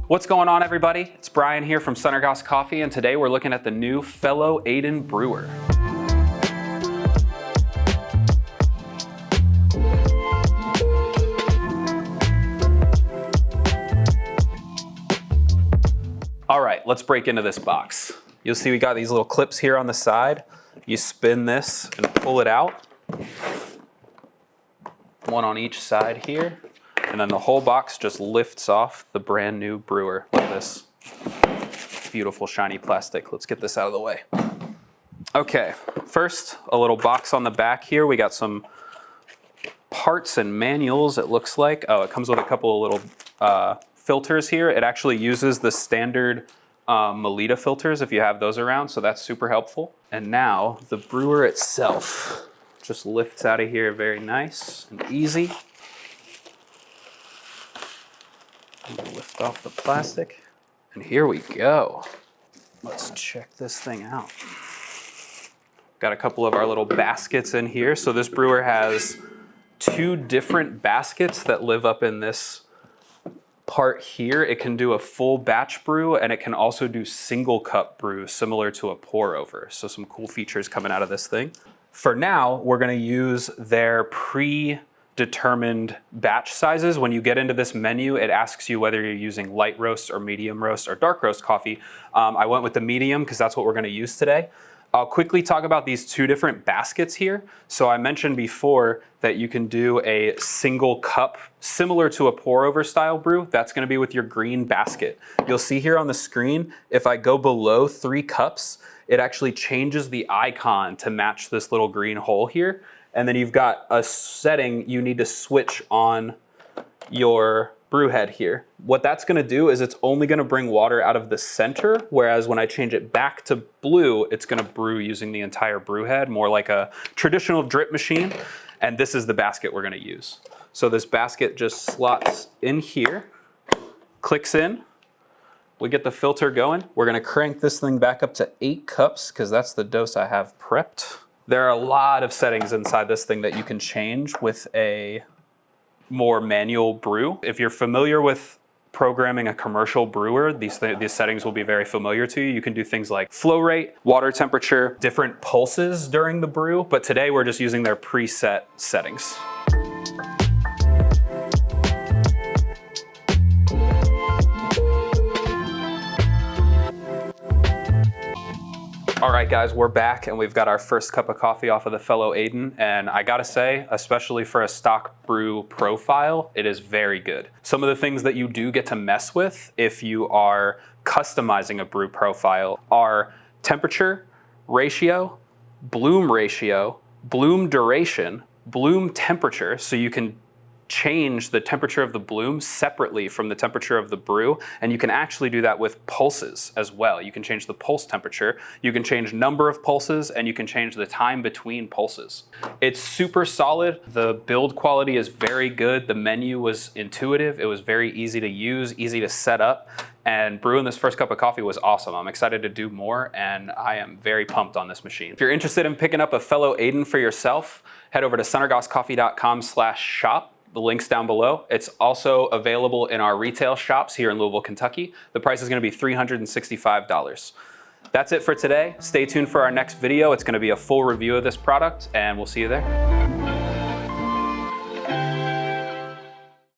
What's going on, everybody? It's Brian here from Sunnergoss Coffee, and today we're looking at the new Fellow Aiden brewer. All right, let's break into this box. You'll see we got these little clips here on the side. You spin this and pull it out. One on each side here. And then the whole box just lifts off the brand new brewer. Look at this beautiful shiny plastic. Let's get this out of the way. Okay, first, a little box on the back here. We got some parts and manuals, it looks like. Oh, it comes with a couple of little filters here. It actually uses the standard Melita filters if you have those around, so that's super helpful. And now the brewer itself just lifts out of here very nice and easy. Lift off the plastic, and here we go. Let's check this thing out. Got a couple of our little baskets in here. So this brewer has two different baskets that live up in this part here. It can do a full batch brew, and it can also do single cup brew similar to a pour over. So some cool features coming out of this thing. For now, we're gonna use their predetermined batch sizes. When you get into this menu, it asks you whether you're using light roast or medium roast or dark roast coffee. I went with the medium because that's what we're gonna use today. I'll quickly talk about these two different baskets here. So I mentioned before that you can do a single cup, similar to a pour over style brew. That's gonna be with your green basket. You'll see here on the screen, if I go below 3 cups, it actually changes the icon to match this little green hole here. And then you've got a setting you need to switch on your brew head here. What that's gonna do is it's only gonna bring water out of the center, whereas when I change it back to blue, it's gonna brew using the entire brew head, more like a traditional drip machine. And this is the basket we're gonna use. So this basket just slots in here, clicks in, we get the filter going. We're gonna crank this thing back up to 8 cups because that's the dose I have prepped. There are a lot of settings inside this thing that you can change with a more manual brew. If you're familiar with programming a commercial brewer, these settings will be very familiar to you. You can do things like flow rate, water temperature, different pulses during the brew, but today we're just using their preset settings. All right, guys, we're back and we've got our first cup of coffee off of the Fellow Aiden. And I gotta say, especially for a stock brew profile, it is very good. Some of the things that you do get to mess with if you are customizing a brew profile are temperature, ratio, bloom duration, bloom temperature, so you can change the temperature of the bloom separately from the temperature of the brew, and you can actually do that with pulses as well. You can change the pulse temperature, you can change number of pulses, and you can change the time between pulses. It's super solid. The build quality is very good. The menu was intuitive. It was very easy to use, easy to set up, and brewing this first cup of coffee was awesome. I'm excited to do more, and I am very pumped on this machine. If you're interested in picking up a Fellow Aiden for yourself, head over to sunnergosscoffee.com/shop. The link's down below. It's also available in our retail shops here in Louisville, Kentucky. The price is gonna be $365. That's it for today. Stay tuned for our next video. It's gonna be a full review of this product, and we'll see you there.